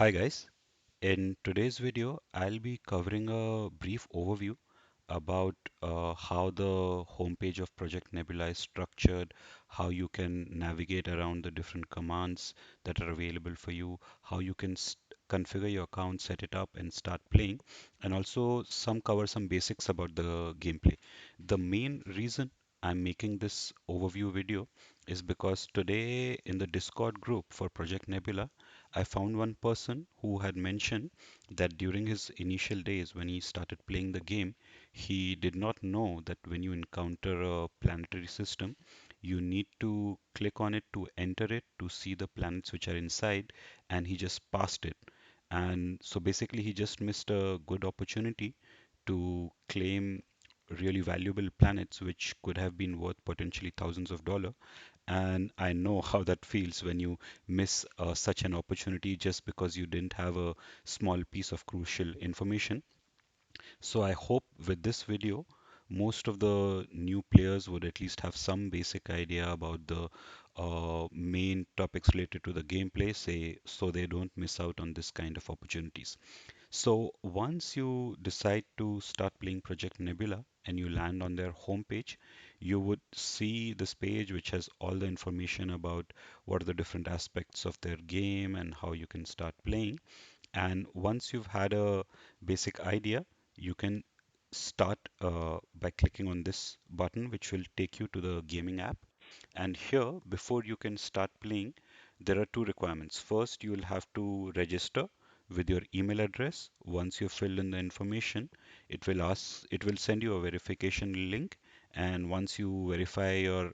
Hi guys, in today's video I'll be covering a brief overview about how the homepage of Project Nebula is structured, how you can navigate around the different commands that are available for you, how you can configure your account, set it up and start playing, and also cover some basics about the gameplay. The main reason I'm making this overview video is because today in the Discord group for Project Nebula I found one person who had mentioned that during his initial days when he started playing the game, he did not know that when you encounter a planetary system, you need to click on it to enter it to see the planets which are inside, and he just passed it. And so basically, he just missed a good opportunity to claim really valuable planets which could have been worth potentially thousands of dollars. And I know how that feels when you miss such an opportunity just because you didn't have a small piece of crucial information. So I hope with this video, most of the new players would at least have some basic idea about the main topics related to the gameplay, say, so they don't miss out on this kind of opportunities. So once you decide to start playing Project Nebula and you land on their homepage, you would see this page which has all the information about what are the different aspects of their game and how you can start playing. And once you've had a basic idea, you can start by clicking on this button, which will take you to the gaming app. And here, before you can start playing, there are two requirements. First, you will have to register with your email address. Once you fill in the information, it will send you a verification link. And once you verify your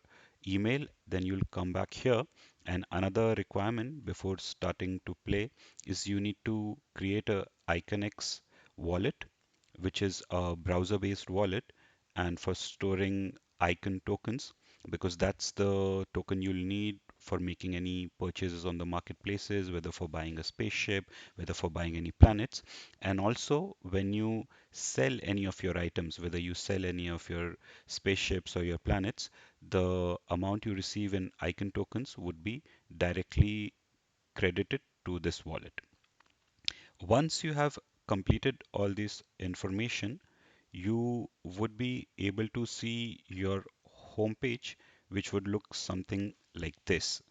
email, then you'll come back here. And another requirement before starting to play is you need to create a IconX wallet, which is a browser-based wallet, and for storing icon tokens, because that's the token you'll need for making any purchases on the marketplaces, whether for buying a spaceship, whether for buying any planets. And also, when you sell any of your items, whether you sell any of your spaceships or your planets, the amount you receive in icon tokens would be directly credited to this wallet. Once you have completed all this information, you would be able to see your homepage, which would look something like this.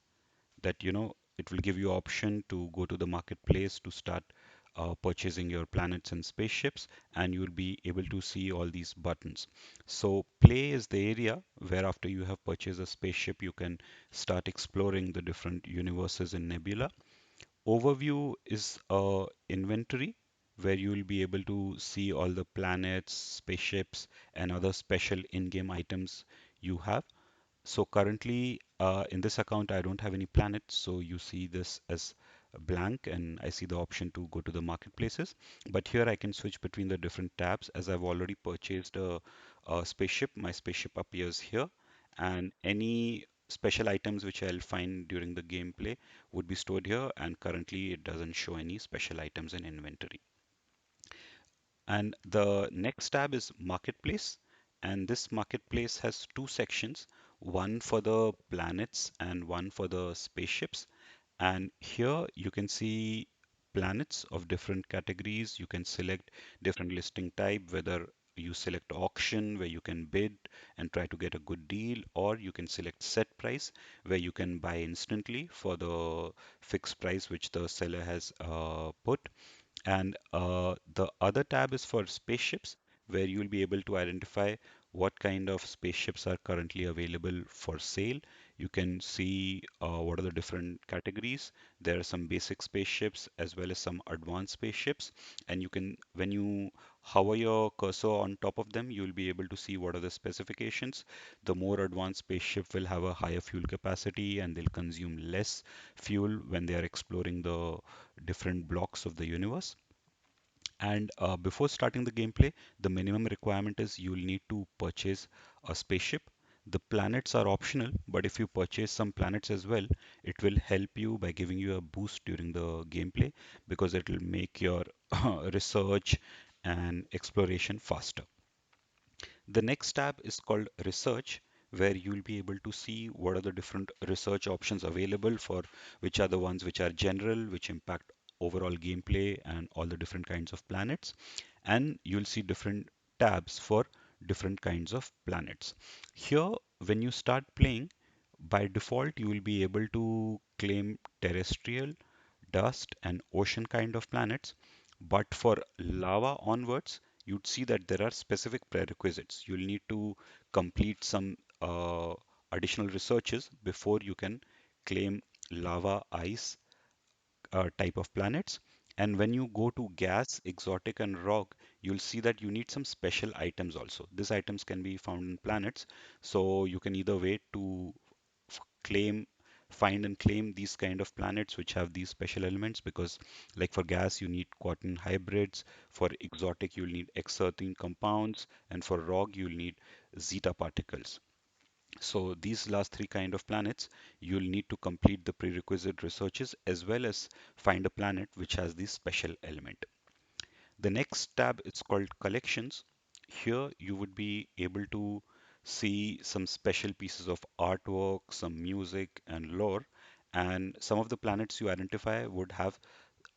That it will give you option to go to the marketplace to start purchasing your planets and spaceships, and you'll be able to see all these buttons. So play is the area where after you have purchased a spaceship, you can start exploring the different universes in Nebula. Overview is a inventory where you will be able to see all the planets, spaceships, and other special in-game items you have. So currently in this account, I don't have any planets, so you see this as blank, and I see the option to go to the marketplaces. But here I can switch between the different tabs as I've already purchased a spaceship. My spaceship appears here, and any special items which I'll find during the gameplay would be stored here, and currently it doesn't show any special items in inventory. And the next tab is Marketplace. And this marketplace has two sections, one for the planets and one for the spaceships. And here you can see planets of different categories. You can select different listing type, whether you select auction where you can bid and try to get a good deal, or you can select set price where you can buy instantly for the fixed price which the seller has put. And the other tab is for spaceships, where you will be able to identify what kind of spaceships are currently available for sale. You can see what are the different categories. There are some basic spaceships as well as some advanced spaceships. And you can, when you hover your cursor on top of them, you will be able to see what are the specifications. The more advanced spaceship will have a higher fuel capacity and they'll consume less fuel when they are exploring the different blocks of the universe. And before starting the gameplay, the minimum requirement is you'll need to purchase a spaceship. The planets are optional, but if you purchase some planets as well, it will help you by giving you a boost during the gameplay because it will make your research and exploration faster. The next tab is called Research, where you'll be able to see what are the different research options available for which are the ones which are general, which impact overall gameplay and all the different kinds of planets. And you'll see different tabs for different kinds of planets. Here, when you start playing, by default, you will be able to claim terrestrial, dust, and ocean kind of planets. But for lava onwards, you'd see that there are specific prerequisites. You'll need to complete some additional researches before you can claim lava, ice type of planets. And when you go to gas, exotic, and rock, you'll see that you need some special items also. These items can be found in planets, so you can either wait to claim, find and claim these kind of planets which have these special elements, because like for gas you need quantum hybrids, for exotic you'll need exertine compounds, and for rock you'll need zeta particles. So these last three kind of planets, you'll need to complete the prerequisite researches as well as find a planet which has this special element. The next tab is called collections. Here you would be able to see some special pieces of artwork, some music and lore. And some of the planets you identify would have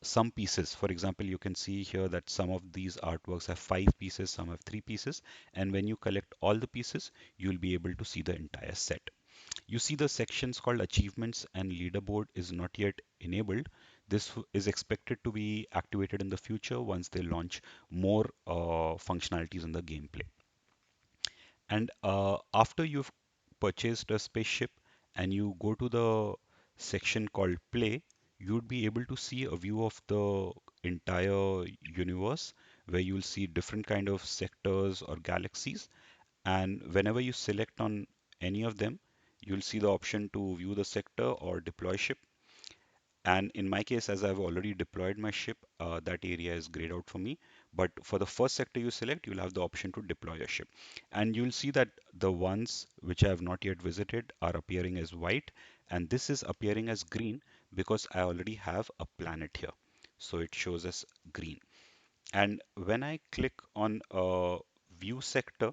some pieces. For example, you can see here that some of these artworks have 5 pieces, some have 3 pieces. And when you collect all the pieces, you'll be able to see the entire set. You see the sections called achievements and leaderboard is not yet enabled. This is expected to be activated in the future once they launch more functionalities in the gameplay. And after you've purchased a spaceship and you go to the section called play, you'd be able to see a view of the entire universe where you'll see different kind of sectors or galaxies. And whenever you select on any of them, you'll see the option to view the sector or deploy ship. And in my case, as I've already deployed my ship, that area is grayed out for me. But for the first sector you select, you'll have the option to deploy a ship. And you'll see that the ones which I have not yet visited are appearing as white, and this is appearing as green because I already have a planet here. So it shows as green. And when I click on a view sector,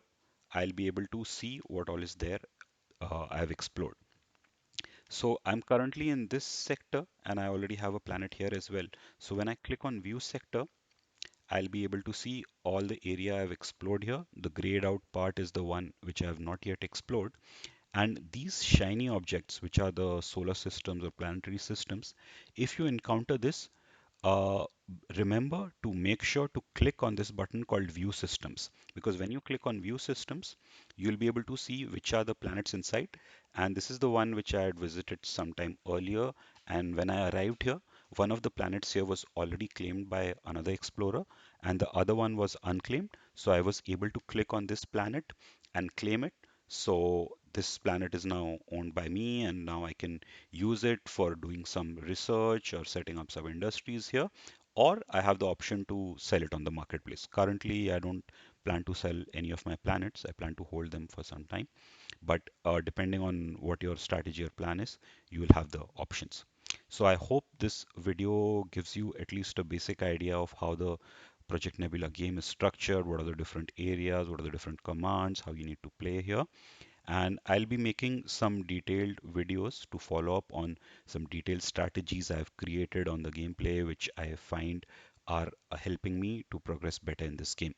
I'll be able to see what all is there I have explored. So I'm currently in this sector and I already have a planet here as well. So when I click on view sector, I'll be able to see all the area I've explored here. The grayed out part is the one which I have not yet explored. And these shiny objects, which are the solar systems or planetary systems, if you encounter this, uh, remember to make sure to click on this button called View Systems, because when you click on View Systems, you'll be able to see which are the planets inside. And this is the one which I had visited sometime earlier. And when I arrived here, one of the planets here was already claimed by another explorer, and the other one was unclaimed. So I was able to click on this planet and claim it. So this planet is now owned by me, and now I can use it for doing some research or setting up some industries here, or I have the option to sell it on the marketplace. Currently, I don't plan to sell any of my planets. I plan to hold them for some time, but depending on what your strategy or plan is, you will have the options. So I hope this video gives you at least a basic idea of how the Project Nebula game is structured, what are the different areas, what are the different commands, how you need to play here. And I'll be making some detailed videos to follow up on some detailed strategies I've created on the gameplay, which I find are helping me to progress better in this game.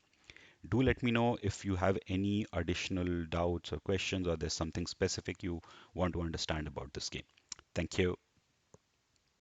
Do let me know if you have any additional doubts or questions, or there's something specific you want to understand about this game. Thank you.